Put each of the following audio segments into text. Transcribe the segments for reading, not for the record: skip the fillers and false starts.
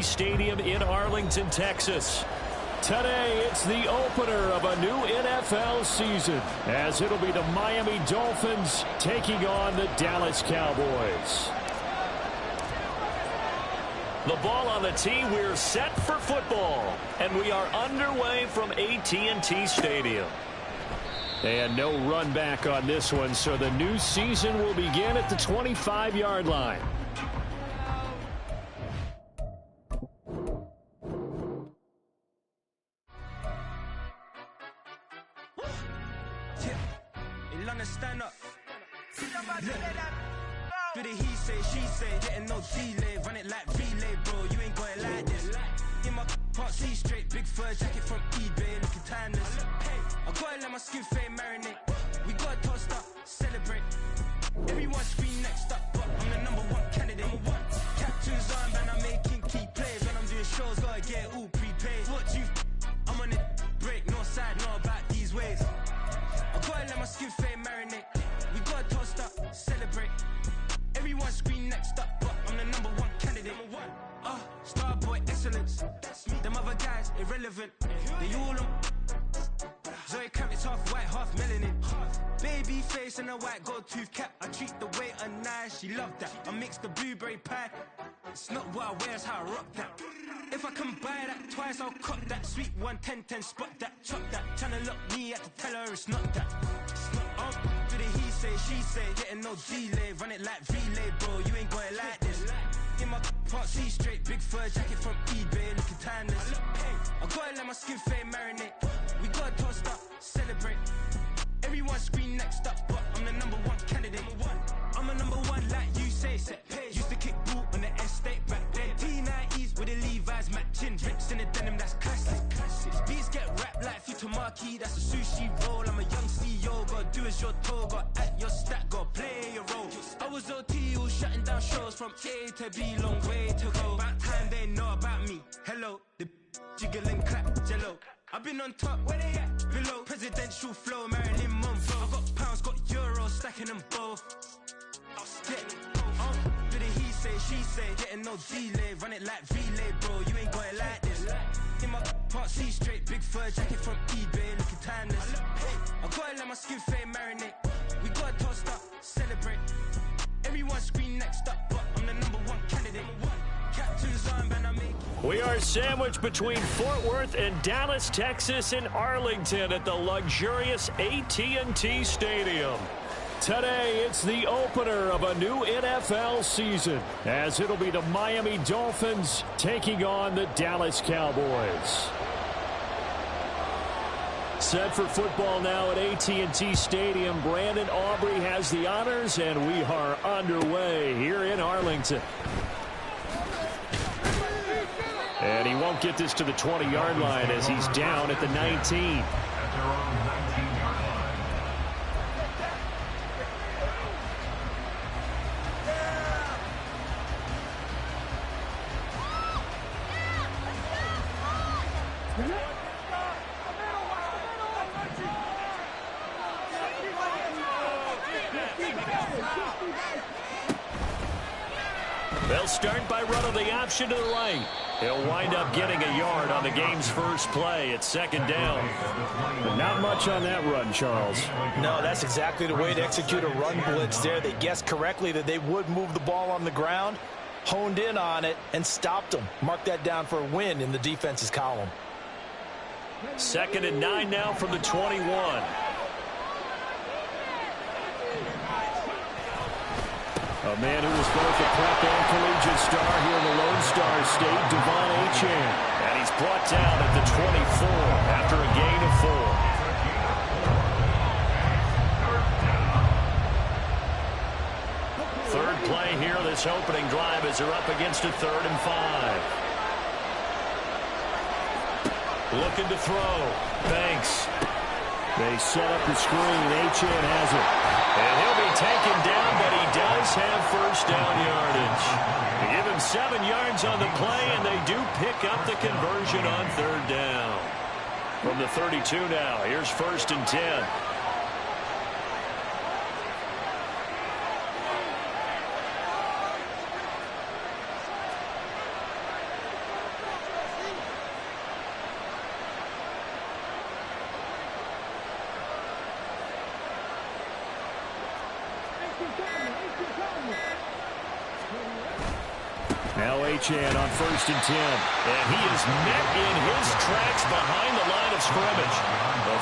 Stadium in Arlington, Texas. Today, it's the opener of a new NFL season, as it'll be the Miami Dolphins taking on the Dallas Cowboys. The ball on the tee, we're set for football, and we are underway from AT&T Stadium. And no run back on this one, so the new season will begin at the 25-yard line. Stand up. Do the he say, she say, getting no delay, run it like relay, bro. You ain't got it like this. In my can't see straight, big fur jacket from eBay, looking timeless. I gotta let my skin fade marinate. We got toast up, celebrate. Everyone scream next up, but I'm the #1 candidate. Tattoos on, man, I'm making key plays. When I'm doing shows, gotta get it all prepaid. What you? I'm on it, break, no side, know about these ways. I gotta let my skin fade marinate. We gotta toast up, celebrate. Everyone scream next up, but I'm the #1 candidate. Starboy excellence. That's me. Them other guys irrelevant. They all on. Zoe Kravitz half white, half melanin. Baby face and a white gold tooth cap. I treat the waiter nice, she love that. I mix the blueberry pie. It's not what I wear, it's how I rock that. If I can buy that twice, I'll cop that. Sweet 110, spot that, chop that. Tryna look me at the tell her it's not that. Do the he say, she say, getting no delay, run it like relay, bro. You ain't got it like this. In my can't see straight, big fur jacket from eBay, looking timeless. I gotta let my skin fade marinate. We gotta toast up, celebrate. Everyone scream next up, but I'm the #1 candidate. I'm a #1 like you say, set page. Used to kick boot on the estate back then. T90s with the Levi's matching. Rips in the denim, that's classic. Beats get wrapped like Futamaki, that's a sushi roll. I'm a young CEO, gotta do as you're told. Got at your stack, gotta play your role. I was OT, all shutting down shows from A to B, long way to go. About time they know about me. Hello, the jiggle and clap, jello. I've been on top, where they at? Below, presidential flow, Marilyn Monroe. I got pounds, got euros, stacking them both. Do the he say, she say, getting no delay, run it like relay, bro. You ain't got it like this. In my can't see straight, big fur jacket from eBay, looking timeless. I gotta let my skin fade marinate. We gotta toast up, celebrate. Everyone scream next up, but I'm the #1 candidate. Tattoos on, man, I make. We are sandwiched between Fort Worth and Dallas, Texas, and Arlington at the luxurious AT&T Stadium. Today, it's the opener of a new NFL season, as it'll be the Miami Dolphins taking on the Dallas Cowboys. Set for football now at AT&T Stadium. Brandon Aubrey has the honors, and we are underway here in Arlington. And he won't get this to the 20-yard line as he's down at the 19. They'll start by running the option to the right. He'll wind up getting a yard on the game's first play. It's second down. But not much on that run, Charles. No, that's exactly the way to execute a run blitz there. They guessed correctly that they would move the ball on the ground, honed in on it, and stopped them. Mark that down for a win in the defense's column. 2nd and 9 now from the 21. A man who was both a prep and collegiate star here in the Lone Star State, Devon Achane. And he's brought down at the 24 after a gain of 4. Third play here, this opening drive as they're up against a 3rd and 5. Looking to throw. Banks. They set up the screen. Achane has it. And he'll be taken down, but he does have first down yardage. They give him 7 yards on the play, and they do pick up the conversion on 3rd down. From the 32 now, here's 1st and 10. Achane on 1st and 10. And he is met in his tracks behind the line of scrimmage.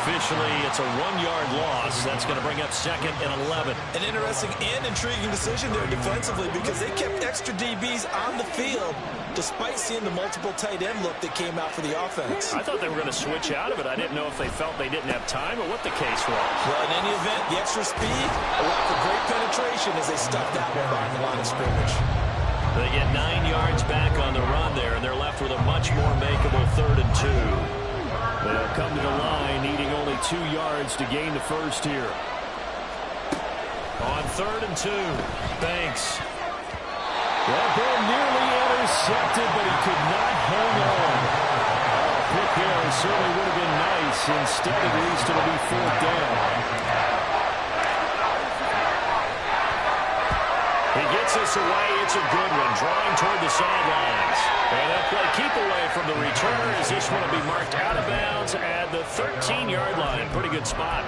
Officially, it's a 1-yard loss. That's going to bring up 2nd and 11. An interesting and intriguing decision there defensively because they kept extra DBs on the field despite seeing the multiple tight end look that came out for the offense. I thought they were going to switch out of it. I didn't know if they felt they didn't have time or what the case was. Well, in any event, the extra speed allowed for great penetration as they stuffed that one behind the line of scrimmage. They get 9 yards back on the run there, and they're left with a much more makeable 3rd and 2. They'll come to the line needing only 2 yards to gain the first here. On 3rd and 2, Banks. That ball nearly intercepted, but he could not hang on. Pick there certainly would have been nice. Instead, at least it'll be 4th down. He gets us away. It's a good one. Drawing toward the sidelines. And they'll play keep away from the returner as this one will be marked out of bounds at the 13-yard line. Pretty good spot.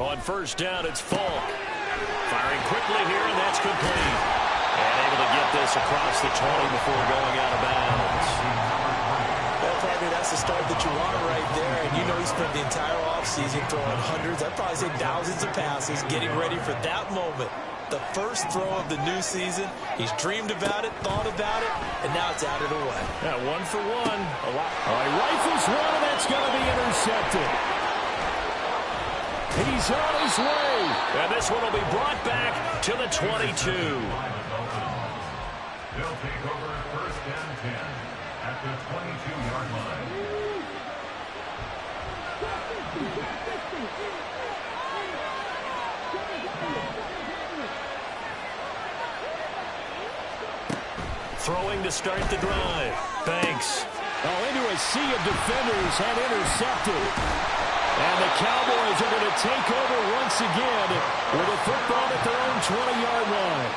On 1st down, it's Falk. Firing quickly here, and that's complete. And able to get this across the 20 before going out of bounds. Well, partner, that's the start that you want right there. And you know he spent the entire offseason throwing hundreds, I'd probably say thousands of passes, getting ready for that moment. The first throw of the new season. He's dreamed about it, thought about it, and now it's out of the way. Yeah, 1 for 1. All right, rifles one, and that's going to be intercepted. He's on his way. And this one will be brought back to the 22. They'll take over 1st and 10 at the 22-yard line. Throwing to start the drive. Banks. Oh, into a sea of defenders and intercepted. And the Cowboys are going to take over once again with a football at their own 20-yard line.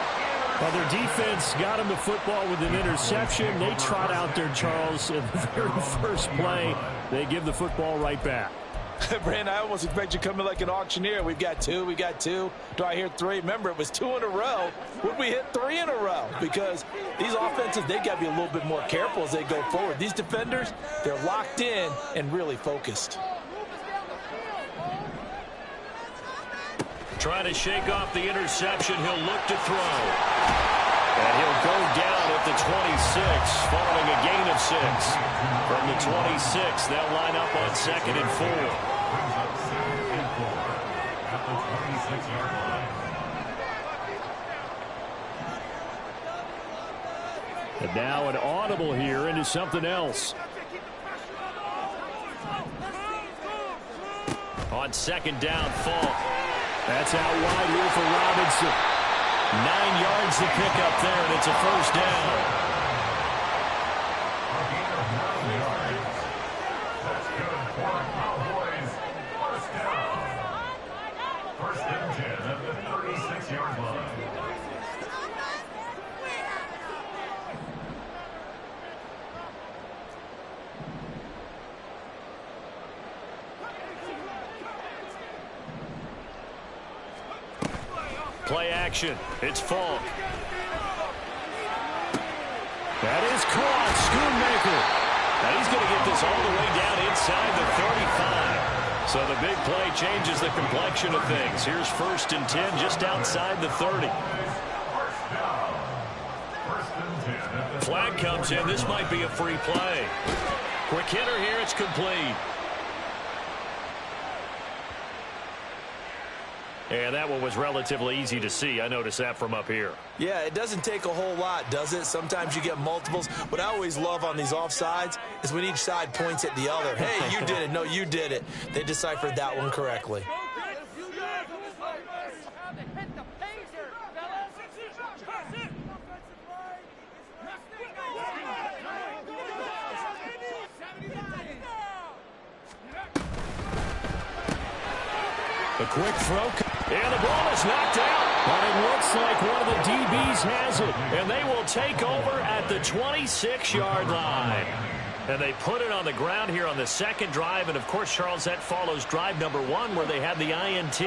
Well, their defense got them the football with an interception. They trot out there, Charles, in the very first play. They give the football right back. Brandon, I almost expect you to come in like an auctioneer. We've got 2, we got 2. Do I hear 3? Remember, it was 2 in a row. Would we hit 3 in a row? Because these offenses, they got to be a little bit more careful as they go forward. These defenders, they're locked in and really focused. Trying to shake off the interception. He'll look to throw. And he'll go down at the 26, following a gain of 6. From the 26, they'll line up on 2nd and 4. And now an audible here into something else. On 2nd down, Falk. That's out wide here for Robinson. 9 yards to pick up there, and it's a 1st down. That's good for the Cowboys. 1st down. 1st and 10 at the 36-yard line. Play action. It's Falk. That is caught. Schoonmaker. Now he's going to get this all the way down inside the 35. So the big play changes the complexion of things. Here's 1st and 10 just outside the 30. Flag comes in. This might be a free play. Quick hitter here. It's complete. And that one was relatively easy to see. I noticed that from up here. Yeah, it doesn't take a whole lot, does it? Sometimes you get multiples. What I always love on these offsides is when each side points at the other. Hey, you did it. No, you did it. They deciphered that one correctly. A quick throw. And the ball is knocked out. But it looks like one of the DBs has it. And they will take over at the 26-yard line. And they put it on the ground here on the second drive. And, of course, Charles, that follows drive number 1 where they had the INT.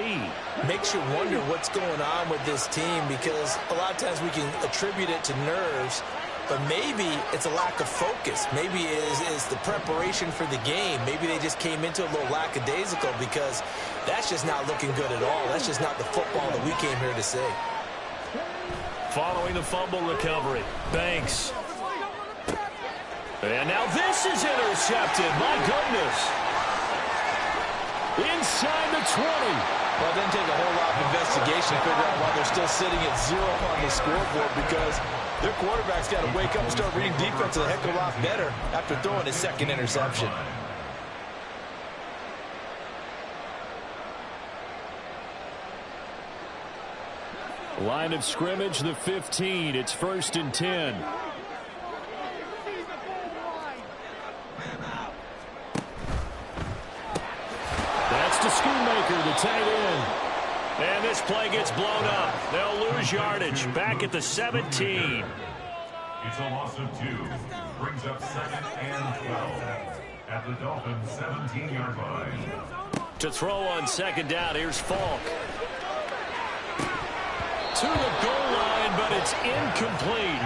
Makes you wonder what's going on with this team because a lot of times we can attribute it to nerves. But maybe it's a lack of focus. Maybe it is the preparation for the game. Maybe they just came into a little lackadaisical because that's just not looking good at all. That's just not the football that we came here to see. Following the fumble recovery, Banks. And now this is intercepted. My goodness. Inside the 20. Well, it doesn't take a whole lot of investigation to figure out why they're still sitting at 0 on the scoreboard because their quarterback's got to wake up and start reading defense a heck of a lot better after throwing his second interception. Line of scrimmage, the 15. It's 1st and 10. That's to Schoonmaker, the tight end. And this play gets blown up. They'll lose yardage. Back at the 17. It's a loss of 2. Brings up 2nd and 12 at the Dolphins' 17-yard line. To throw on second down, here's Falk. To the goal line, but it's incomplete.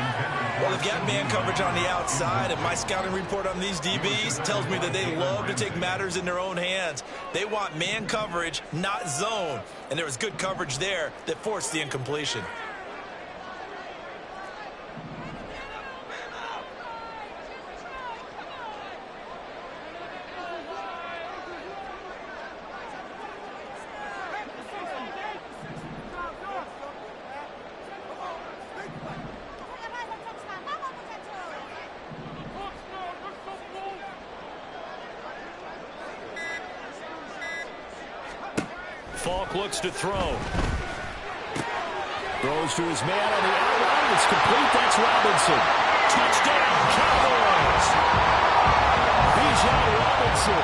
Well, they've got man coverage on the outside, and my scouting report on these DBs tells me that they love to take matters in their own hands. They want man coverage, not zone. And there was good coverage there that forced the incompletion. Falk looks to throw. Throws to his man on the outline. It's complete. That's Robinson. Touchdown, Cowboys. Bijan Robinson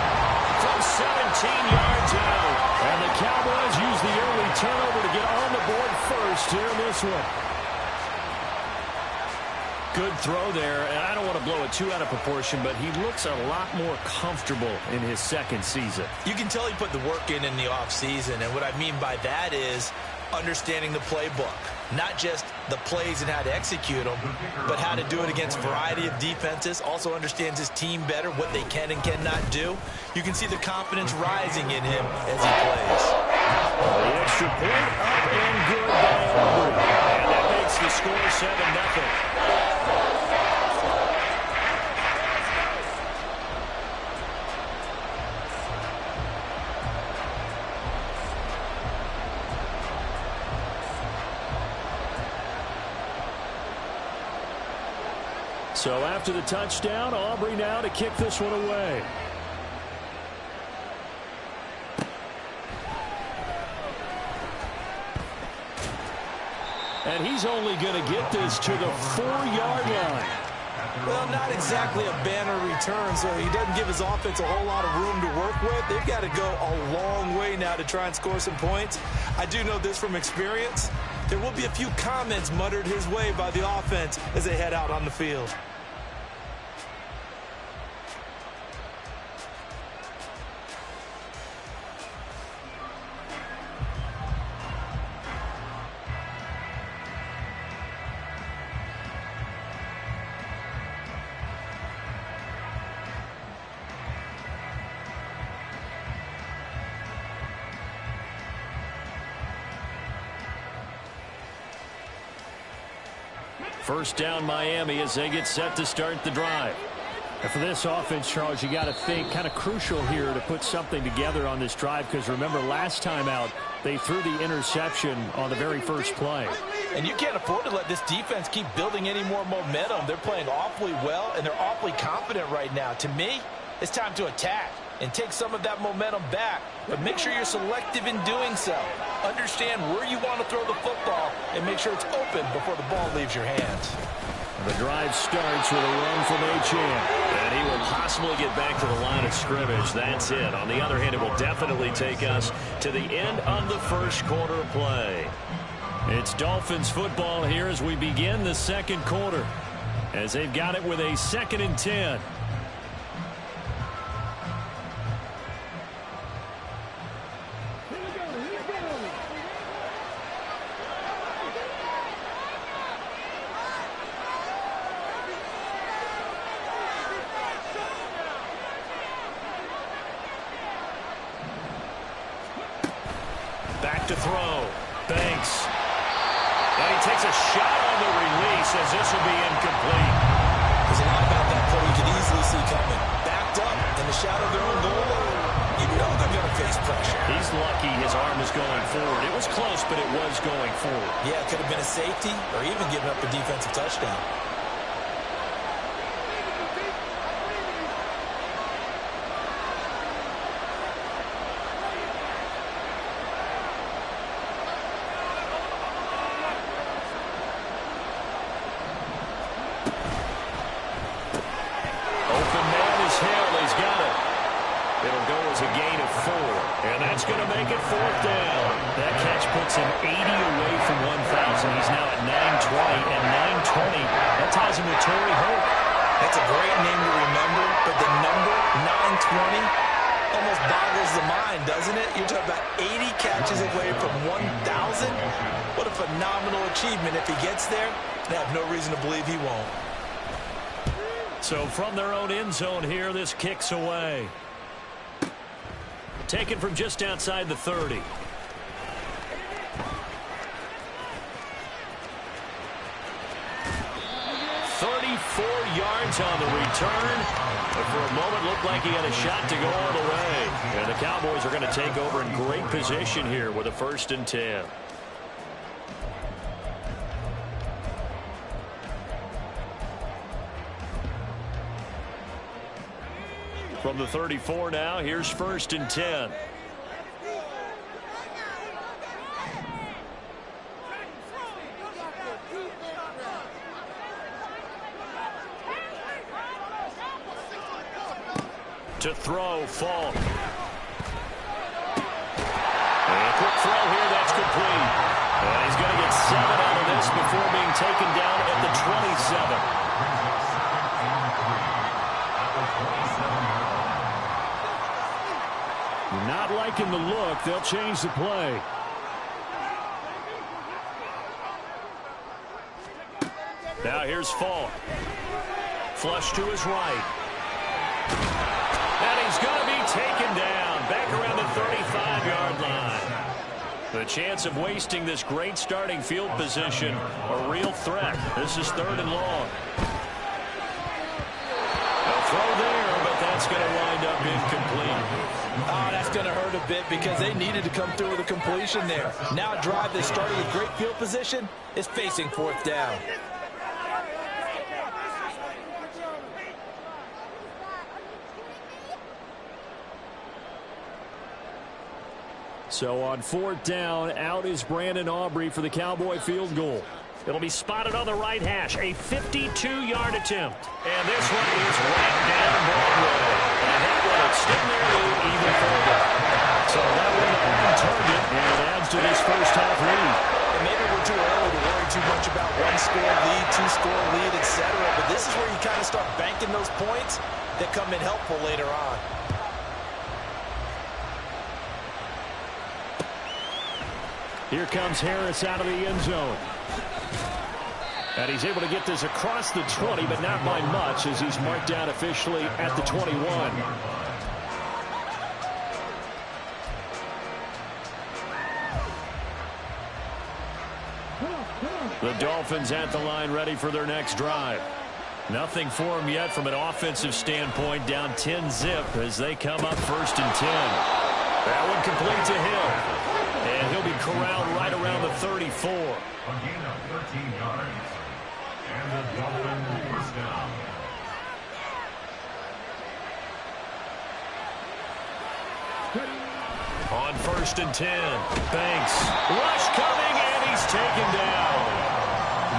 from 17 yards out. And the Cowboys use the early turnover to get on the board first here in this one. Good throw there, and I don't want to blow it too out of proportion, but he looks a lot more comfortable in his second season. You can tell he put the work in the offseason, and what I mean by that is understanding the playbook. Not just the plays and how to execute them, but how to do it against a variety of defenses. Also understands his team better, what they can and cannot do. You can see the confidence rising in him as he plays. The extra point up and good by Aubrey. And that makes the score 7-0. So after the touchdown, Aubrey now to kick this one away. And he's only going to get this to the 4-yard line. Well, not exactly a banner return, so he doesn't give his offense a whole lot of room to work with. They've got to go a long way now to try and score some points. I do know this from experience. There will be a few comments muttered his way by the offense as they head out on the field. First down Miami as they get set to start the drive. And for this offense, Charles, you got to think kind of crucial here to put something together on this drive, because remember last time out they threw the interception on the very first play. And you can't afford to let this defense keep building any more momentum. They're playing awfully well, and they're awfully confident right now. To me, it's time to attack and take some of that momentum back, but make sure you're selective in doing so. Understand where you want to throw the football and make sure it's open before the ball leaves your hands. The drive starts with a run from Achane. And he will possibly get back to the line of scrimmage. That's it. On the other hand, it will definitely take us to the end of the first quarter play. It's Dolphins football here as we begin the second quarter, as they've got it with a 2nd and 10. Back to throw. Banks. And he takes a shot on the release as this will be incomplete. There's a lot about that play you could easily see coming. Backed up in the shadow of their own goal line. You know they're going to face pressure. He's lucky his arm was going forward. It was close, but it was going forward. Yeah, it could have been a safety or even given up a defensive touchdown. And that's going to make it 4th down. That catch puts him 80 away from 1,000. He's now at 920, and 920, that ties him with Torrey Hope. That's a great name to remember, but the number 920 almost boggles the mind, doesn't it? You're talking about 80 catches away from 1,000. What a phenomenal achievement. If he gets there, I have no reason to believe he won't. So from their own end zone here, this kicks away. Taken from just outside the 30. 34 yards on the return. But for a moment, looked like he had a shot to go all the way. And the Cowboys are going to take over in great position here with a 1st and 10. From the 34 now, here's 1st and 10. To throw, Falk. And a quick throw here, that's complete. And he's going to get 7 out of this before being taken down at the 27. Not liking the look. They'll change the play. Now here's Falk. Flush to his right. And he's going to be taken down. Back around the 35-yard line. The chance of wasting this great starting field position, a real threat. This is 3rd and long. A throw there, but that's going to wind up incomplete. Oh, that's going to hurt a bit because they needed to come through with a completion there. Now a drive that started with great field position is facing 4th down. So on 4th down, out is Brandon Aubrey for the Cowboy field goal. It'll be spotted on the right hash, a 52-yard attempt. And this one is right down Broadway. And that will extend their lead even further. So that one on target, and it adds to this first half lead. And maybe we're too early to worry too much about 1-score lead, 2-score lead, etc. But this is where you kind of start banking those points that come in helpful later on. Here comes Harris out of the end zone. And he's able to get this across the 20, but not by much, as he's marked down officially at the 21. The Dolphins at the line, ready for their next drive. Nothing for him yet from an offensive standpoint. Down 10-zip as they come up 1st and 10. That one complete to Hill. And he'll be corralled right around the 34. A gain of 13 yards. And the Dolphins first down. On 1st and 10. Banks. Rush coming, and he's taken down.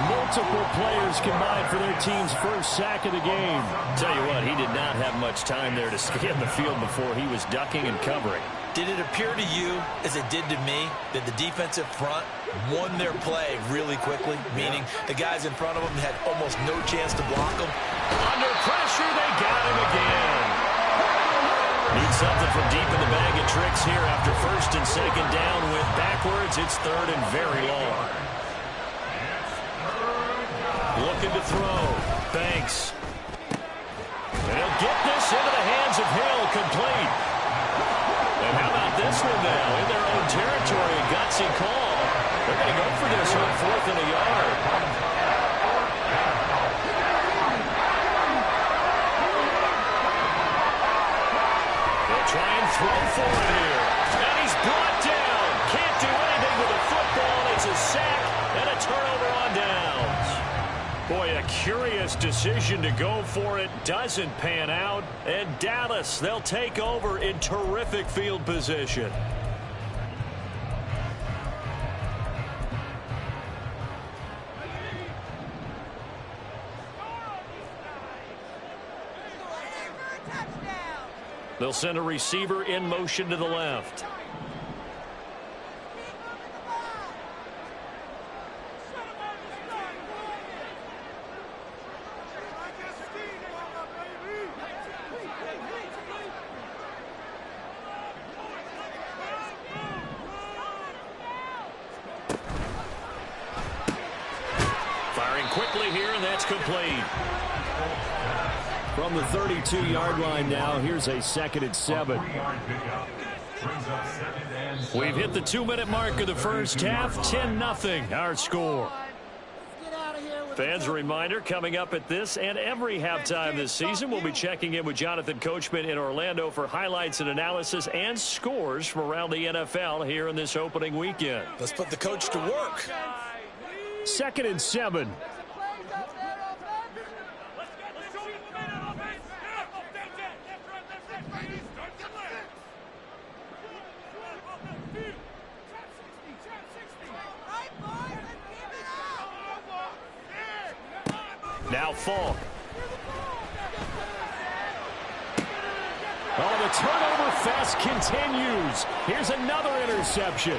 Multiple players combined for their team's first sack of the game. Tell you what, he did not have much time there to scan the field before he was ducking and covering. Did it appear to you, as it did to me, that the defensive front won their play really quickly? Meaning the guys in front of them had almost no chance to block them. Under pressure, they got him again. Need something from deep in the bag of tricks here after 1st and 2nd down. Went backwards. It's 3rd and very long. Looking to throw. Banks. And he'll get this into the hands of Hill. Complete. And how about this one now? In their own territory, a gutsy call. They're going to go for this on 4th and a yard. They'll try and throw for it here. And he's brought down. Can't do anything with a football. It's a sack and a turnover on downs. Boy, a curious decision to go for it. Doesn't pan out. And Dallas, they'll take over in terrific field position. They'll send a receiver in motion to the left. Firing quickly here, and that's complete. From the 32-yard line now, here's a 2nd and 7. We've hit the 2-minute mark of the first half. 10-0 our score. Fans, a reminder, coming up at this and every halftime this season, we'll be checking in with Jonathan Coachman in Orlando for highlights and analysis and scores from around the NFL here in this opening weekend. Let's put the coach to work. 2nd and 7. Now Falk. Oh, the turnover fest continues. Here's another interception.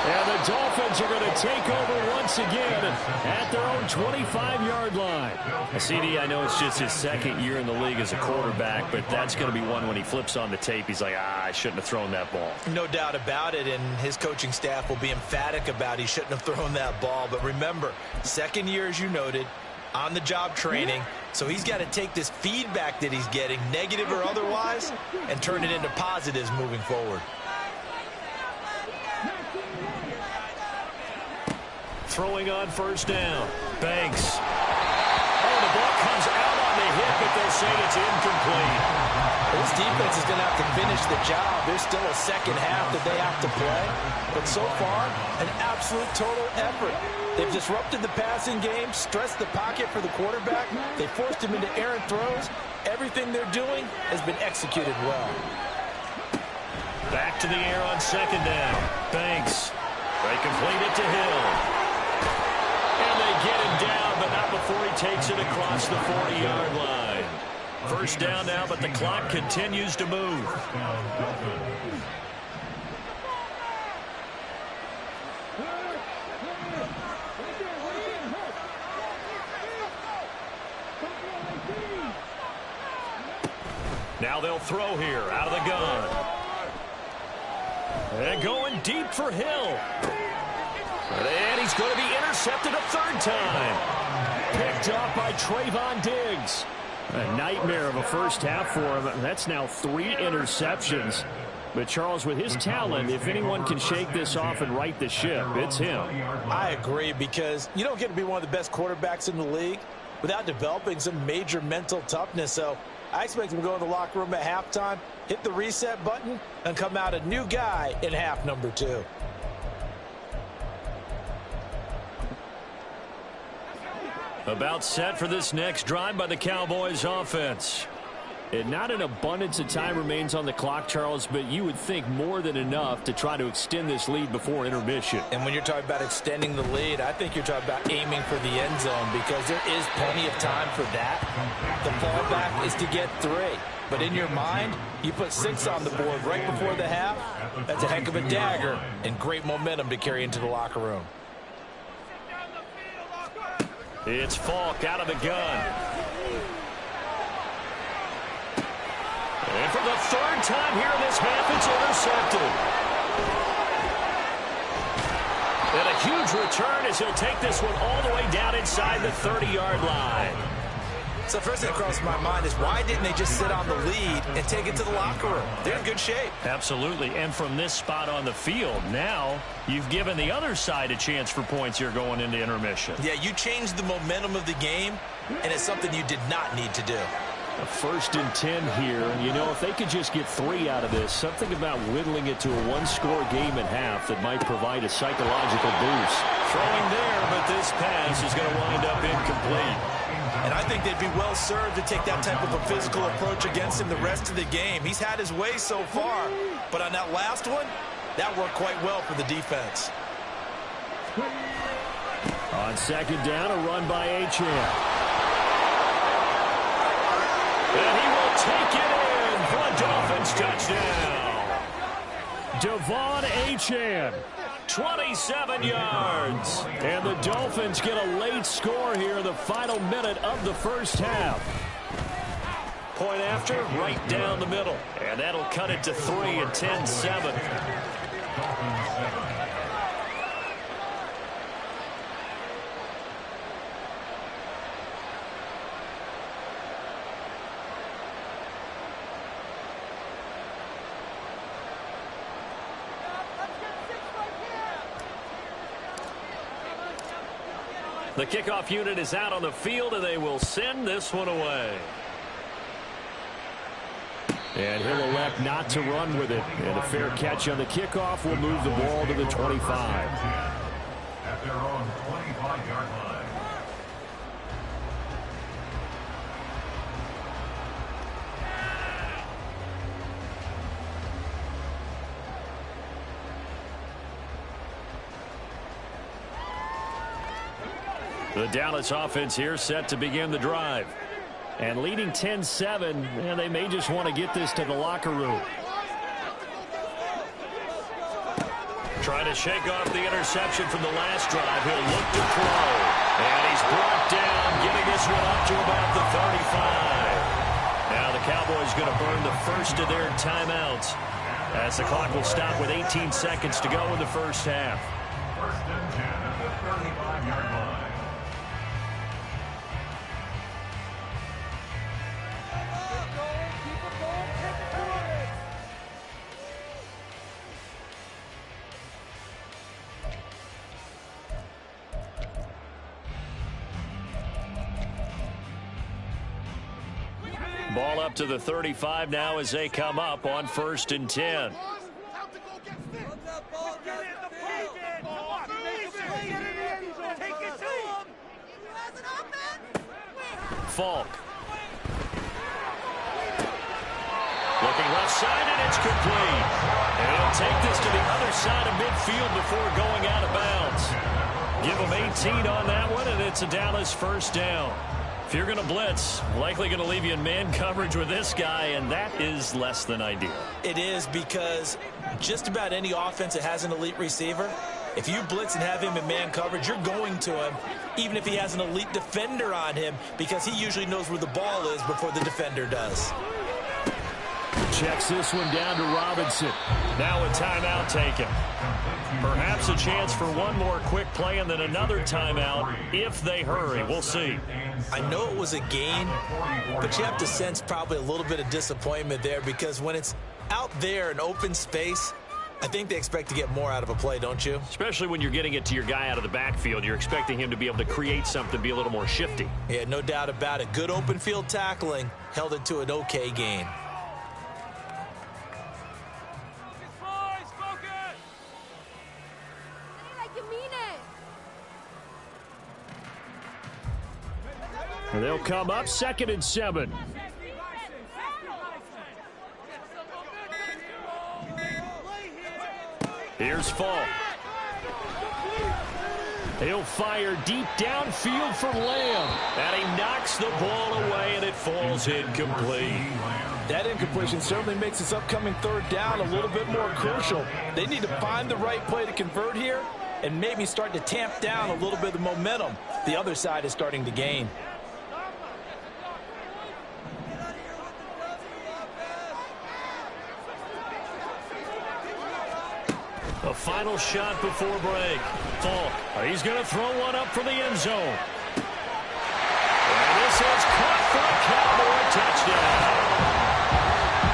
And the Dolphins are going to take over once again at their own 25-yard line. CD, I know it's just his 2nd year in the league as a quarterback, but that's going to be one when he flips on the tape. He's like, I shouldn't have thrown that ball. No doubt about it, and his coaching staff will be emphatic about he shouldn't have thrown that ball. But remember, 2nd year, as you noted, on-the-job training, so he's got to take this feedback that he's getting, negative or otherwise, and turn it into positives moving forward. Throwing on 1st down. Banks. Oh, the ball comes out on the hit, but they'll say it's incomplete. This defense is going to have to finish the job. There's still a 2nd half that they have to play. But so far, an absolute total effort. They've disrupted the passing game, stressed the pocket for the quarterback. They forced him into errant throws. Everything they're doing has been executed well. Back to the air on 2nd down. Banks. They complete it to Hill. And they get him down, but not before he takes it across the 40-yard line. 1st down now, but the clock continues to move. Now they'll throw here out of the gun. And going deep for Hill. And he's going to be intercepted a 3rd time. Picked off by Trayvon Diggs. A nightmare of a first half for him. That's now 3 interceptions. But, Charles, with his talent, if anyone can shake this off and right the ship, it's him. I agree, because you don't get to be one of the best quarterbacks in the league without developing some major mental toughness. So I expect him to go in the locker room at halftime, hit the reset button, and come out a new guy in half number 2. About set for this next drive by the Cowboys offense. And not an abundance of time remains on the clock, Charles, but you would think more than enough to try to extend this lead before intermission. And when you're talking about extending the lead, I think you're talking about aiming for the end zone because there is plenty of time for that. The fallback is to get 3. But in your mind, you put 6 on the board right before the half. That's a heck of a dagger and great momentum to carry into the locker room. It's Falk out of the gun. And for the 3rd time here in this half, it's intercepted. And a huge return as he'll take this one all the way down inside the 30-yard line. So first thing that crosses my mind is why didn't they just sit on the lead and take it to the locker room? They're in good shape. Absolutely. And from this spot on the field, now you've given the other side a chance for points here going into intermission. Yeah, you changed the momentum of the game, and it's something you did not need to do. A 1st and 10 here. You know, if they could just get 3 out of this, something about whittling it to a 1-score game at half that might provide a psychological boost. Throwing there, but this pass is going to wind up incomplete. And I think they'd be well served to take that type of a physical approach against him the rest of the game. He's had his way so far, but on that last one, that worked quite well for the defense. On 2nd down, a run by Achane. And he will take it in for a Dolphins touchdown. Devon Achane, 27 yards. And the Dolphins get a late score here in the final minute of the 1st half. Point after, right down the middle. And that'll cut it to 3 and 10-7. The kickoff unit is out on the field, and they will send this one away. And he'll elect not to run with it. And a fair catch on the kickoff will move the ball to the 25. At their own 25-yard line. The Dallas offense here set to begin the drive. And leading 10-7, and they may just want to get this to the locker room. Trying to shake off the interception from the last drive. He'll look to throw. And he's brought down, getting this one up to about the 35. Now the Cowboys going to burn the first of their timeouts as the clock will stop with 18 seconds to go in the 1st half. 1st and 10 at the 35-yard line. Ball up to the 35 now as they come up on 1st and 10. Falk. Looking left side, and it's complete. And he'll take this to the other side of midfield before going out of bounds. Give him 18 on that one, and it's a Dallas 1st down. If you're going to blitz, likely going to leave you in man coverage with this guy, and that is less than ideal. It is because just about any offense that has an elite receiver, if you blitz and have him in man coverage, you're going to him, even if he has an elite defender on him, because he usually knows where the ball is before the defender does. Checks this one down to Robinson. Now a timeout taken. Perhaps a chance for one more quick play and then another timeout if they hurry. We'll see. I know it was a gain, but you have to sense probably a little bit of disappointment there because when it's out there in open space, I think they expect to get more out of a play, don't you? Especially when you're getting it to your guy out of the backfield. You're expecting him to be able to create something, be a little more shifty. Yeah, no doubt about it. Good open field tackling held it to an okay game. And they'll come up 2nd and 7. Here's Falk. He'll fire deep downfield for Lamb. And he knocks the ball away, and it falls incomplete. That incompletion certainly makes this upcoming 3rd down a little bit more crucial. They need to find the right play to convert here and maybe start to tamp down a little bit of momentum the other side is starting to gain. The final shot before break. Falk, he's going to throw one up for the end zone. And this is caught for a Cowboy touchdown.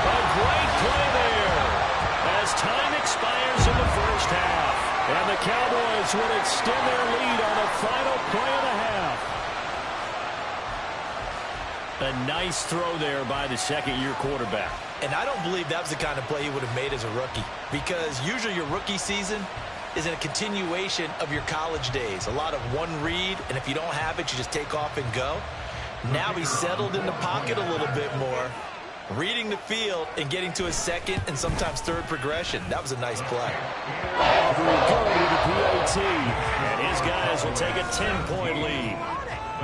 A great play there as time expires in the first half. And the Cowboys will extend their lead on the final play of the half. A nice throw there by the second-year quarterback. And I don't believe that was the kind of play he would have made as a rookie, because usually your rookie season is in a continuation of your college days. A lot of one read, and if you don't have it, you just take off and go. Now he's settled in the pocket a little bit more, reading the field and getting to his second and sometimes third progression. That was a nice play. And his guys will take a 10-point lead.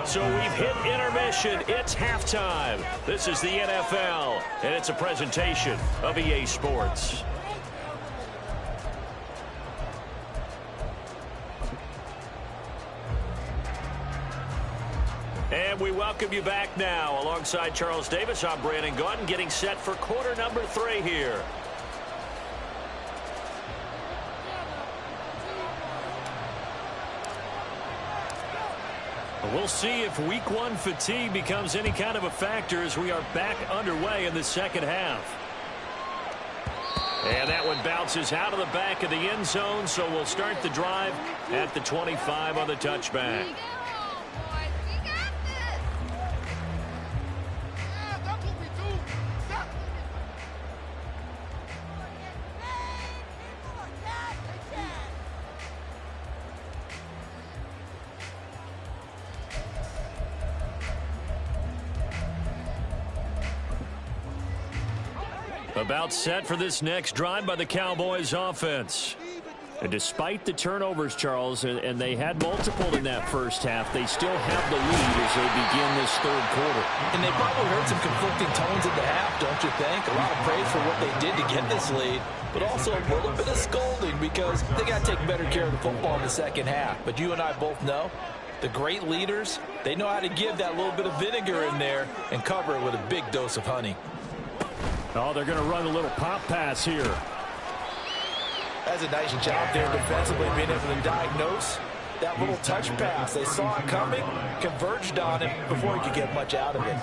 So we've hit intermission. It's halftime. This is the NFL, and it's a presentation of EA Sports. And we welcome you back now. Alongside Charles Davis, I'm Brandon Gaudin, getting set for quarter number 3 here. We'll see if week 1 fatigue becomes any kind of a factor as we are back underway in the second half. And that one bounces out of the back of the end zone, so we'll start the drive at the 25 on the touchback. About set for this next drive by the Cowboys offense. And despite the turnovers, Charles, and they had multiple in that first half, they still have the lead as they begin this 3rd quarter. And they probably heard some conflicting tones in the half, don't you think? A lot of praise for what they did to get this lead, but also a little bit of scolding because they got to take better care of the football in the second half. But you and I both know the great leaders, they know how to give that little bit of vinegar in there and cover it with a big dose of honey. Oh, they're going to run a little pop pass here. That's a nice job there defensively, being able to diagnose that little touch pass. They saw it coming, converged on it before he could get much out of it.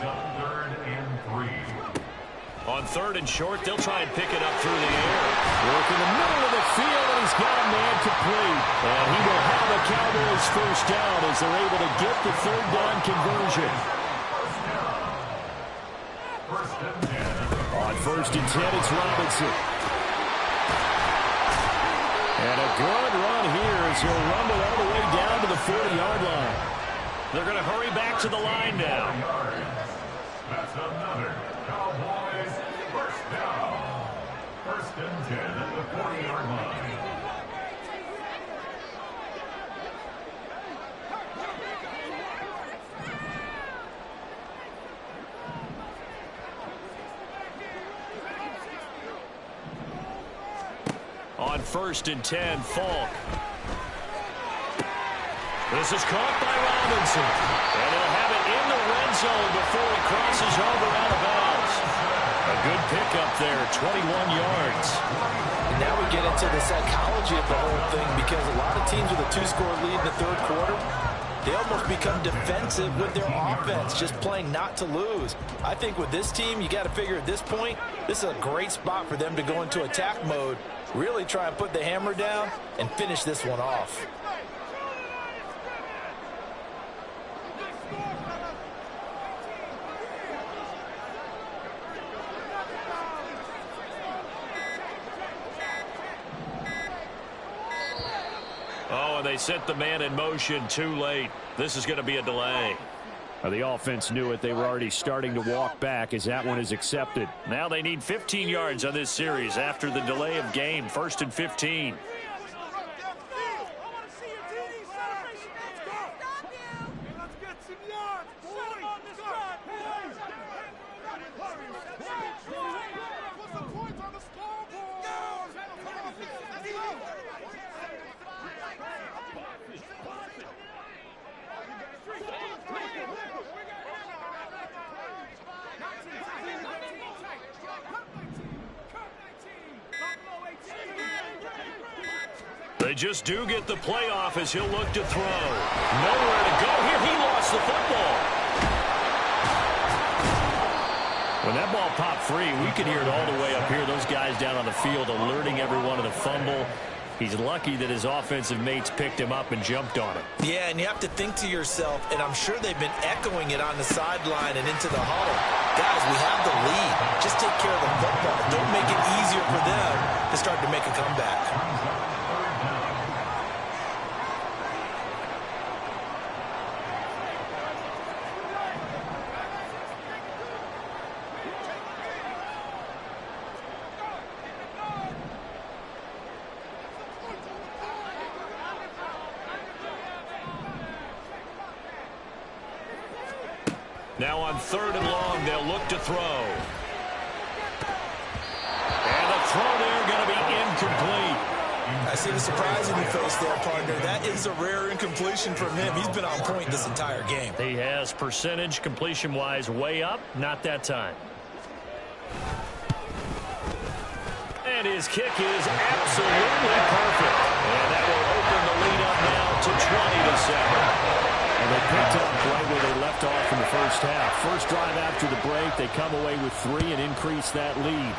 On 3rd and short, they'll try and pick it up through the air. Work in the middle of the field, and he's got a man complete. And he will have a Cowboys first down as they're able to get the 3rd down conversion. On 1st and 10, it's Robinson. And a good run here as he'll rumble all the way down to the 40-yard line. They're going to hurry back to the line now. That's another Cowboys first down. 1st and 10 at the 40-yard line. On 1st and 10, Falk. This is caught by Robinson. And he'll have it in the red zone before he crosses over out of bounds. A good pickup there, 21 yards. And now we get into the psychology of the whole thing, because a lot of teams with a 2-score lead in the 3rd quarter, they almost become defensive with their offense, just playing not to lose. I think with this team, you got to figure at this point, this is a great spot for them to go into attack mode, really try and put the hammer down and finish this one off. Oh, and they set the man in motion too late. This is going to be a delay. The offense knew it. They were already starting to walk back as that one is accepted. Now they need 15 yards on this series after the delay of game. 1st and 15. They just do get the playoff as he'll look to throw. Nowhere to go here. He lost the football. When that ball popped free, we could hear it all the way up here. Those guys down on the field alerting everyone of the fumble. He's lucky that his offensive mates picked him up and jumped on him. Yeah, and you have to think to yourself, and I'm sure they've been echoing it on the sideline and into the huddle. Guys, we have the lead. Just take care of the football. Don't make it easier for them to start to make a comeback. Now on 3rd and long, they'll look to throw. And the throw there going to be incomplete. I see the surprise in your face there, partner. That is a rare incompletion from him. He's been on point this entire game. He has percentage completion-wise way up. Not that time. And his kick is absolutely perfect. And that will open the lead up now to 20-7. And they picked up right where they left off in the first half. First drive after the break, they come away with 3 and increase that lead.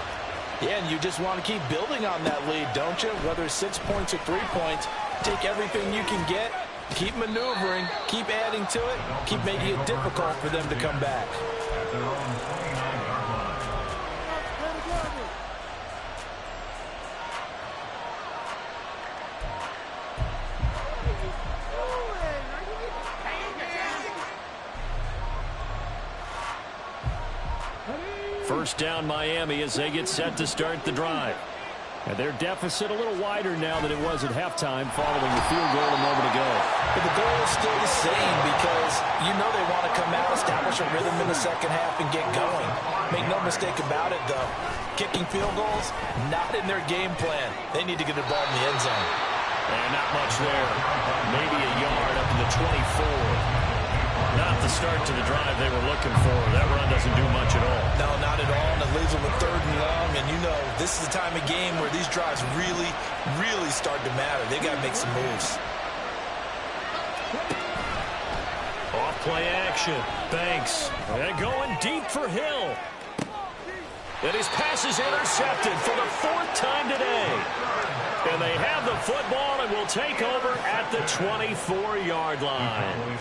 Yeah, and you just want to keep building on that lead, don't you? Whether it's 6 points or 3 points, take everything you can get, keep maneuvering, keep adding to it, keep making it difficult for them to come back. At their own 29-yard line. First down Miami as they get set to start the drive. And their deficit a little wider now than it was at halftime following the field goal a moment ago. But the goal is still the same because you know they want to come out, establish a rhythm in the second half, and get going. Make no mistake about it, though. Kicking field goals, not in their game plan. They need to get the ball in the end zone. And not much there. Maybe a yard up to the 24. Not the start to the drive they were looking for. That run doesn't do much at all. No, not at all, and it leaves them with 3rd and long, and you know this is the time of game where these drives really, really start to matter. They got to make some moves. Off play action. Banks. And going deep for Hill. And his pass is intercepted for the 4th time today. And they have the football and will take over at the 24-yard line.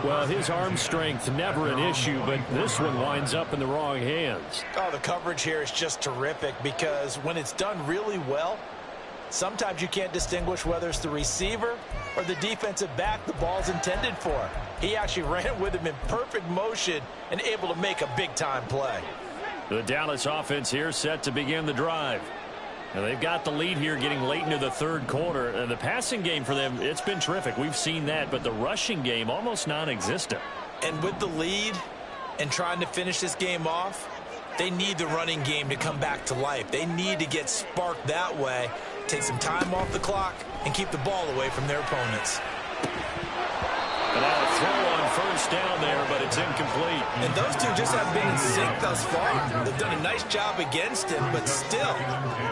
Well, his arm strength never an issue, but this one winds up in the wrong hands. Oh, the coverage here is just terrific because when it's done really well, sometimes you can't distinguish whether it's the receiver or the defensive back the ball's intended for. He actually ran with him in perfect motion and able to make a big-time play. The Dallas offense here set to begin the drive. Now they've got the lead here getting late into the 3rd quarter. And the passing game for them, it's been terrific. We've seen that, but the rushing game almost non-existent. And with the lead and trying to finish this game off, they need the running game to come back to life. They need to get sparked that way, take some time off the clock, and keep the ball away from their opponents. And now a throw on 1st down there, but it's incomplete. And those two just have been in sync thus far. They've done a nice job against him, but still,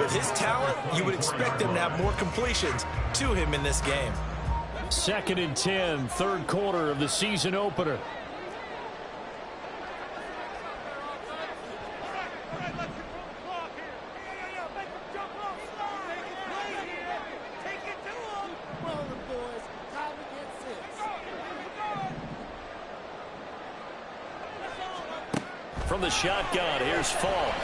with his talent, you would expect them to have more completions to him in this game. 2nd and 10, third quarter of the season opener. From the shotgun, here's Falk.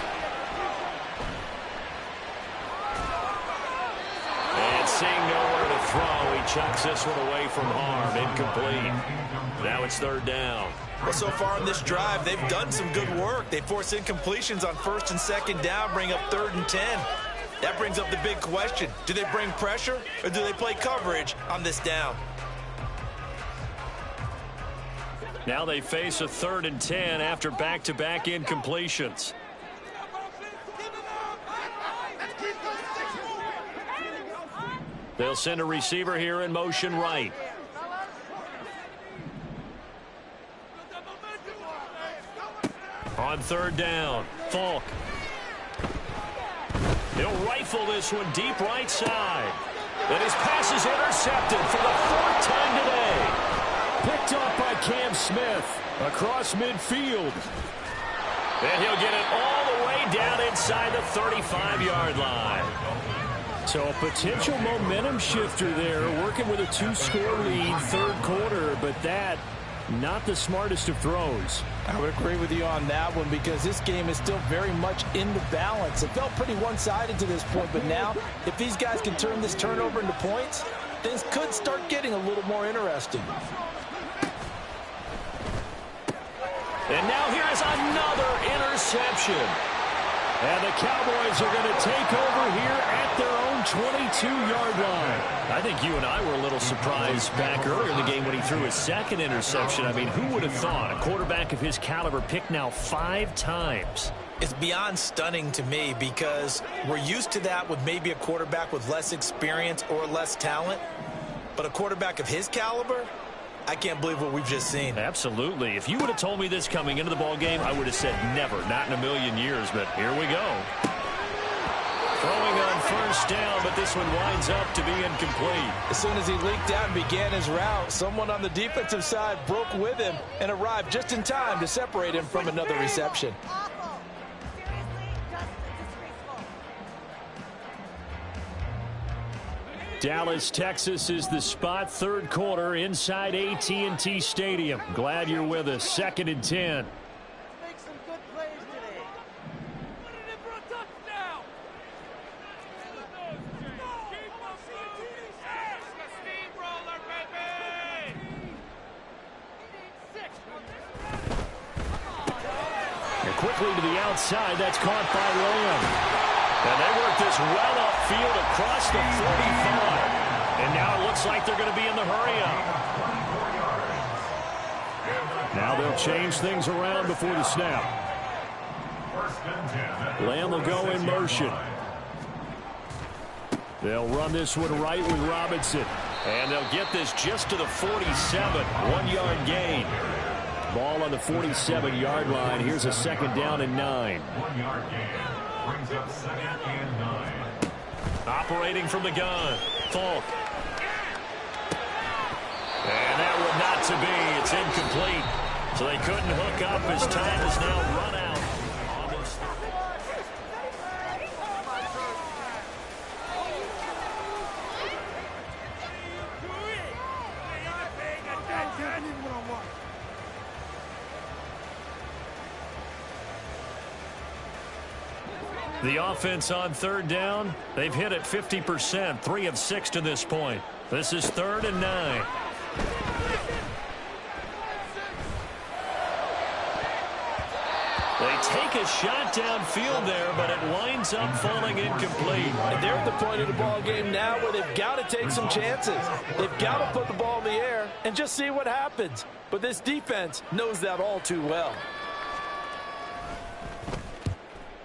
And seeing nowhere to throw, he chucks this one away from harm. Incomplete. Now it's 3rd down. Well, so far in this drive, they've done some good work. They force incompletions on 1st and 2nd down, bring up 3rd and 10. That brings up the big question. Do they bring pressure or do they play coverage on this down? Now they face a 3rd and 10 after back-to-back incompletions. They'll send a receiver here in motion right. On 3rd down, Falk. He'll rifle this one deep right side. And his pass is intercepted for the 4th time today. Picked off by Cam Smith across midfield. And he'll get it all the way down inside the 35-yard line. So a potential momentum shifter there, working with a 2-score lead, 3rd quarter, but that, not the smartest of throws. I would agree with you on that one because this game is still very much in the balance. It felt pretty one-sided to this point, but now, if these guys can turn this turnover into points, things could start getting a little more interesting. And now here is another interception. And the Cowboys are going to take over here at their own 22-yard line. I think you and I were a little surprised back earlier in the game when he threw his 2nd interception. I mean, who would have thought a quarterback of his caliber picked now 5 times? It's beyond stunning to me because we're used to that with maybe a quarterback with less experience or less talent. But a quarterback of his caliber, I can't believe what we've just seen. Absolutely. If you would have told me this coming into the ball game, I would have said never, not in a million years, but here we go. Throwing on 1st down, but this one winds up to be incomplete. As soon as he leaked out and began his route, someone on the defensive side broke with him and arrived just in time to separate him from another reception. Dallas, Texas is the spot, 3rd quarter inside AT&T Stadium. Glad you're with us. 2nd and 10. Make some good plays today. Put it in for a touchdown. Steamroller, baby. And quickly to the outside, that's caught by Lamb. And they work this well upfield across the 45. And now it looks like they're going to be in the hurry-up. Now they'll change things around before the snap. Lamb will go in motion. They'll run this one right with Robinson. And they'll get this just to the 47. 1-yard gain. Ball on the 47-yard line. Here's a 2nd down and 9. 1-yard gain. Brings up 2nd and 9. Operating from the gun. Falk. And that one not to be. It's incomplete. So they couldn't hook up. His time is now run out. The offense on 3rd down, they've hit it 50%, 3 of 6 to this point. This is 3rd and 9. They take a shot downfield there, but it winds up falling incomplete. And they're at the point of the ball game now where they've got to take some chances. They've got to put the ball in the air and just see what happens. But this defense knows that all too well.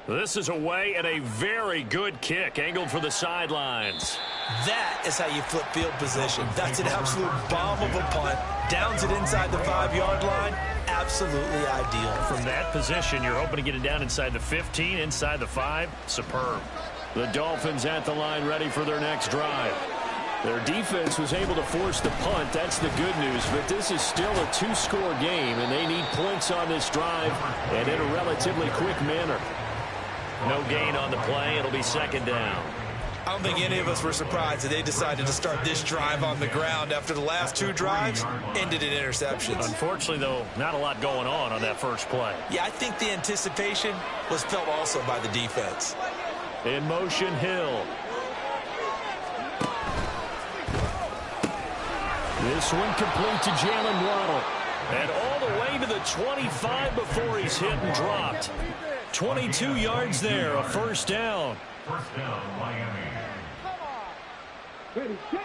This is away and a very good kick, angled for the sidelines. That is how you flip field position. That's an absolute bomb of a punt. Downs it inside the 5-yard line. Absolutely ideal. From that position, you're hoping to get it down inside the 15, inside the 5. Superb. The Dolphins at the line, ready for their next drive. Their defense was able to force the punt. That's the good news. But this is still a two-score game, and they need points on this drive and in a relatively quick manner. No gain on the play. It'll be second down. I don't think any of us were surprised that they decided to start this drive on the ground after the last two drives ended in interceptions. Unfortunately, though, not a lot going on that first play. Yeah, I think the anticipation was felt also by the defense. In motion, Hill. This one complete to Jalen Waddle. And all the way to the 25 before he's hit and dropped. 22 yards there, a first down. First down, Miami. Ready, set.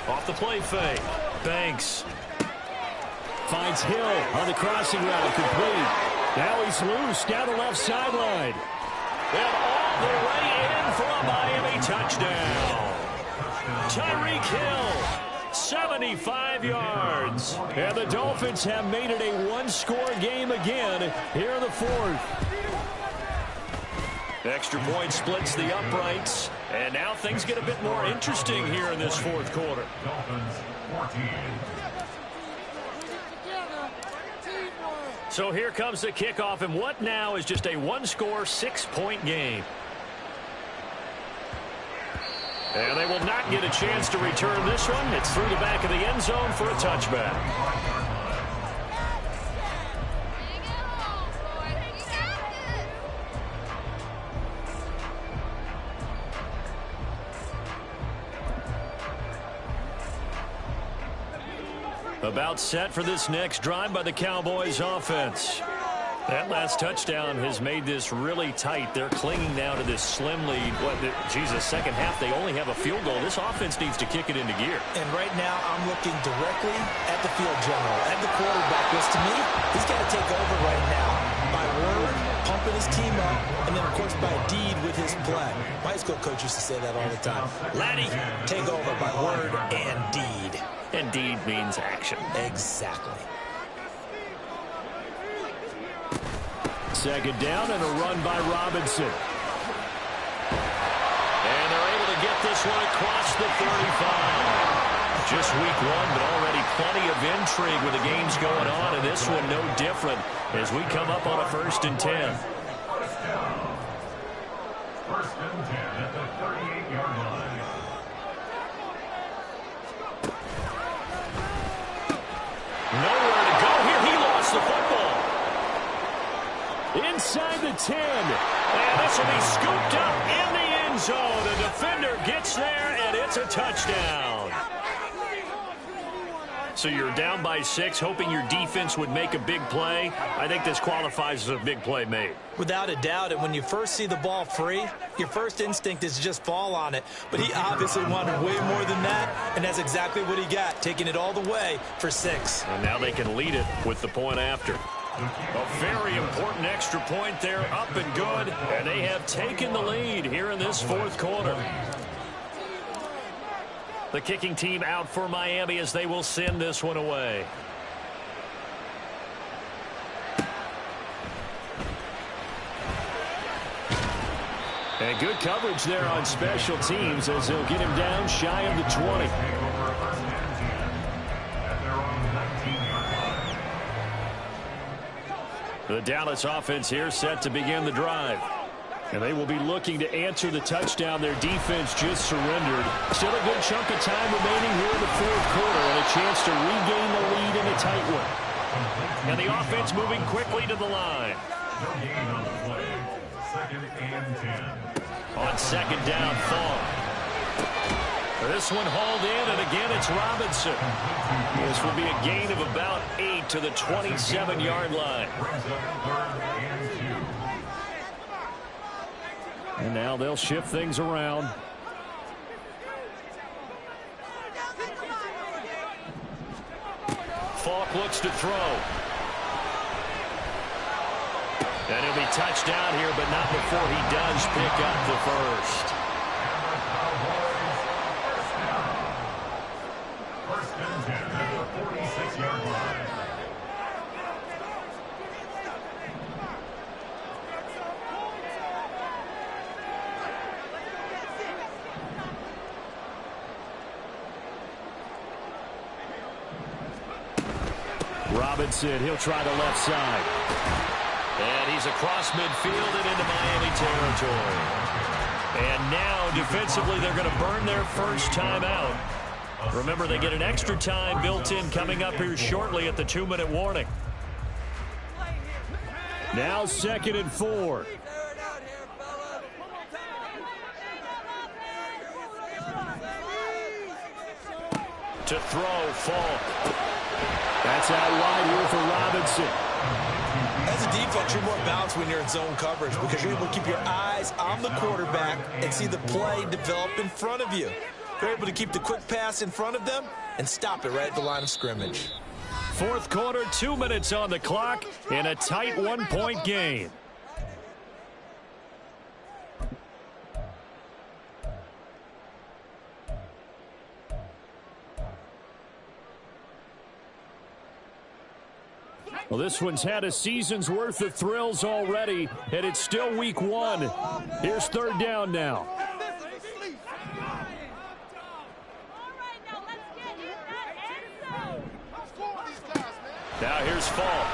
Off the play fake. Banks. Finds Hill on the crossing route, complete. Now he's loose down the left sideline. And all the way in for a Miami touchdown. Tyreek Hill, 75 yards. And the Dolphins have made it a one-score game again here in the fourth. Extra point splits the uprights. And now things get a bit more interesting here in this fourth quarter. Dolphins 14. So here comes the kickoff, and what now is just a one-score, six-point game. And they will not get a chance to return this one. It's through the back of the end zone for a touchback. About set for this next drive by the Cowboys offense. That last touchdown has made this really tight. They're clinging now to this slim lead. Second half, they only have a field goal. This offense needs to kick it into gear. And right now, I'm looking directly at the field general, at the quarterback, which to me, he's got to take over right now. By word, pumping his team up, and then, of course, by deed with his play. My high school coach used to say that all the time. Laddie, take over by word and deed. And deed means action. Exactly. Second down and a run by Robinson. And they're able to get this one across the 35. Just week one, but already plenty of intrigue with the games going on, and this one no different as we come up on a 1st and 10. First down. 1st and 10 at the 38-yard line. Nowhere to go here. He lost the football. Inside the 10. And this will be scooped up in the end zone. The defender gets there, and it's a touchdown. So you're down by 6, hoping your defense would make a big play. I think this qualifies as a big play made. Without a doubt, and when you first see the ball free, your first instinct is to just fall on it. But he obviously wanted way more than that, and that's exactly what he got, taking it all the way for 6. And now they can lead it with the point after. A very important extra point there, up and good, and they have taken the lead here in this fourth quarter. The kicking team out for Miami as they will send this one away. And good coverage there on special teams as they'll get him down shy of the 20. The Dallas offense here set to begin the drive. And they will be looking to answer the touchdown their defense just surrendered. Still a good chunk of time remaining here in the fourth quarter and a chance to regain the lead in a tight one. And the offense moving quickly to the line. No gain on the play. 2nd and 10. On second down, Fall. This one hauled in, and again it's Robinson. This will be a gain of about 8 to the 27-yard line. Brings up 3rd and 2. And now they'll shift things around. Falk looks to throw. And he'll be touched down here, but not before he does pick up the first. Robinson, he'll try the left side. And he's across midfield and into Miami territory. And now, defensively, they're going to burn their first timeout. Remember, they get an extra time built in coming up here shortly at the 2-minute warning. Now 2nd and 4. To throw, Falk. That's out wide here for Robinson. As a defense, you're more balanced when you're in zone coverage because you're able to keep your eyes on the quarterback and see the play develop in front of you. You're able to keep the quick pass in front of them and stop it right at the line of scrimmage. 4th quarter, 2 minutes on the clock in a tight 1-point game. Well, this one's had a season's worth of thrills already, and it's still week 1. Here's 3rd down now. Now here's Falk.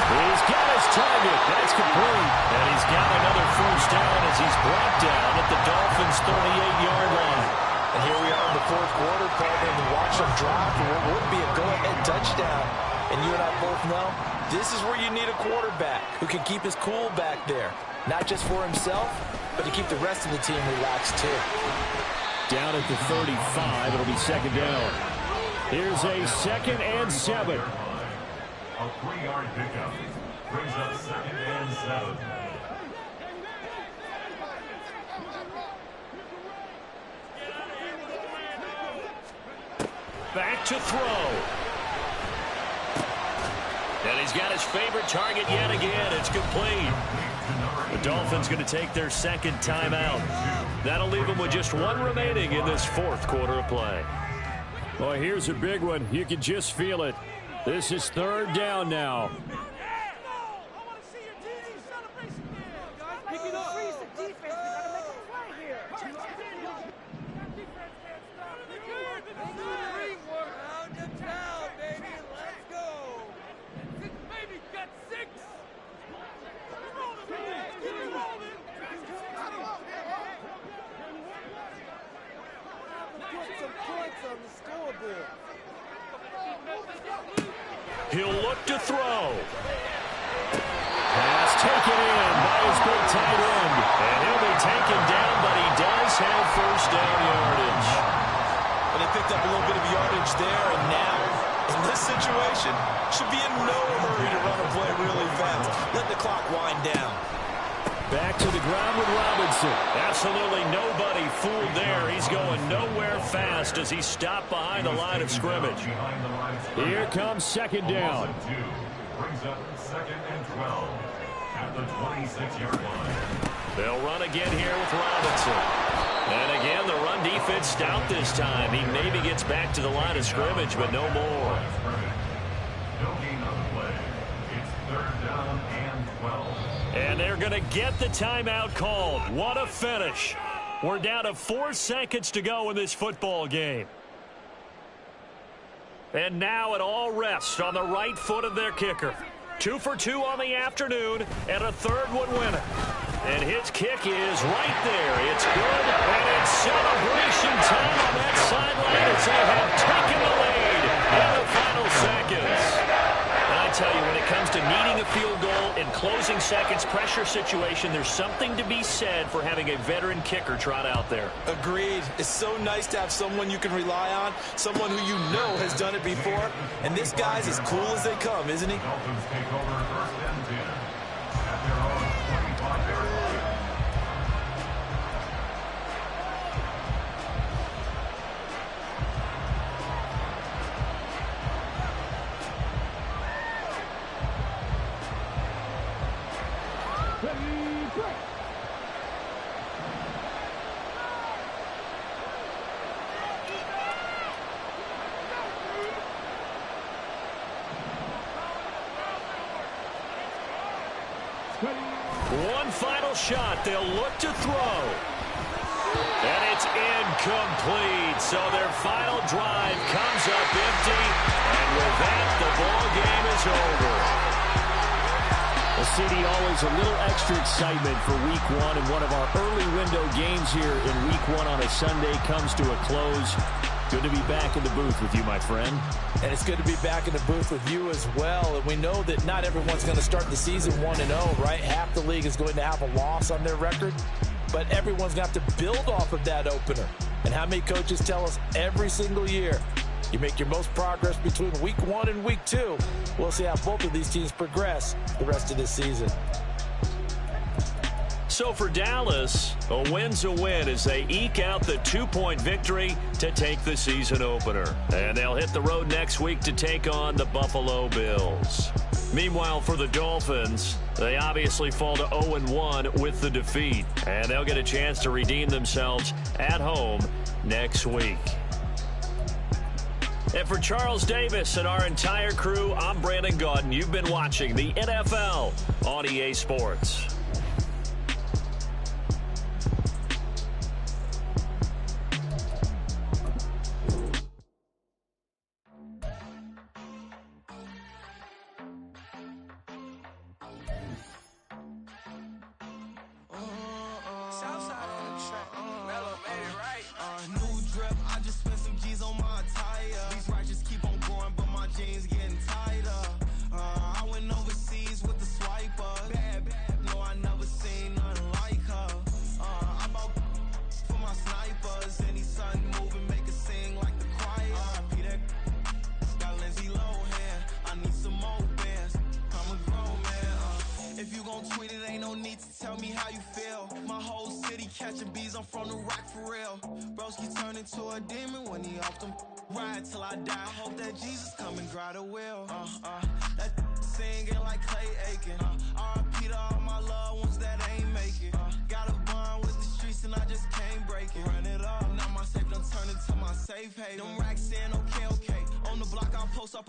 He's got his target. That's complete. And he's got another first down as he's brought down at the Dolphins' 38-yard line. And here we are in the 4th quarter, partner, and watch them drop for what would be a go-ahead touchdown. And you and I both know this is where you need a quarterback who can keep his cool back there, not just for himself, but to keep the rest of the team relaxed too. Down at the 35, it'll be 2nd down. Here's a 2nd and 7. A 3-yard pickup brings up 2nd and 7. Back to throw. And he's got his favorite target yet again. It's complete. The Dolphins going to take their 2nd timeout. That'll leave them with just 1 remaining in this 4th quarter of play. Well, here's a big one. You can just feel it. This is 3rd down now. He'll look to throw. Pass taken in by his big tight end. And he'll be taken down, but he does have first down yardage. And they picked up a little bit of yardage there, and now, in this situation, should be in no hurry to run a play really fast. Let the clock wind down. Back to the ground with Robinson. Absolutely nobody fooled there. He's going nowhere fast as he stopped behind the line of scrimmage. Here comes 2nd down. Brings up 2nd and 12 at the 26-yard line. They'll run again here with Robinson. And again, the run defense stout this time. He maybe gets back to the line of scrimmage, but no more. No gain on the play. It's 3rd down and 12. And they're going to get the timeout called. What a finish. We're down to 4 seconds to go in this football game. And now it all rests on the right foot of their kicker. 2 for 2 on the afternoon, and a 3rd one winner. And his kick is right there. It's good, and it's celebration time on that sideline as they have taken the lead in the final seconds. And I tell you, when it comes to needing a field goal in closing seconds pressure situation, there's something to be said for having a veteran kicker trot out there. Agreed. It's so nice to have someone you can rely on, someone who you know has done it before. And this guy's as cool as they come, isn't he? Dolphins take over 1st and 10 at their own 25-yard line. One final shot. They'll look to throw. And it's incomplete. So their final drive comes up empty. And with that, the ball game is over. Well, CD, always a little extra excitement for Week 1, and one of our early window games here in Week 1 on a Sunday comes to a close. Good to be back in the booth with you, my friend. And it's good to be back in the booth with you as well. And we know that not everyone's going to start the season 1-0, right? Half the league is going to have a loss on their record. But everyone's going to have to build off of that opener. And how many coaches tell us every single year, you make your most progress between Week 1 and Week 2. We'll see how both of these teams progress the rest of this season. So for Dallas, a win's a win as they eke out the 2-point victory to take the season opener. And they'll hit the road next week to take on the Buffalo Bills. Meanwhile, for the Dolphins, they obviously fall to 0-1 with the defeat. And they'll get a chance to redeem themselves at home next week. And for Charles Davis and our entire crew, I'm Brandon Gaudin. You've been watching the NFL on EA Sports.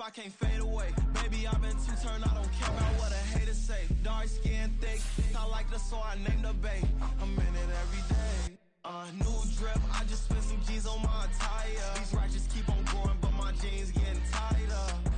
I can't fade away. Baby, I've been too turned, I don't care about what a hater say. Dark skin, thick, I like the so I named the bay. I'm in it every day. New drip, I just spent some G's on my attire. These righteous keep on growing, but my jeans getting tighter.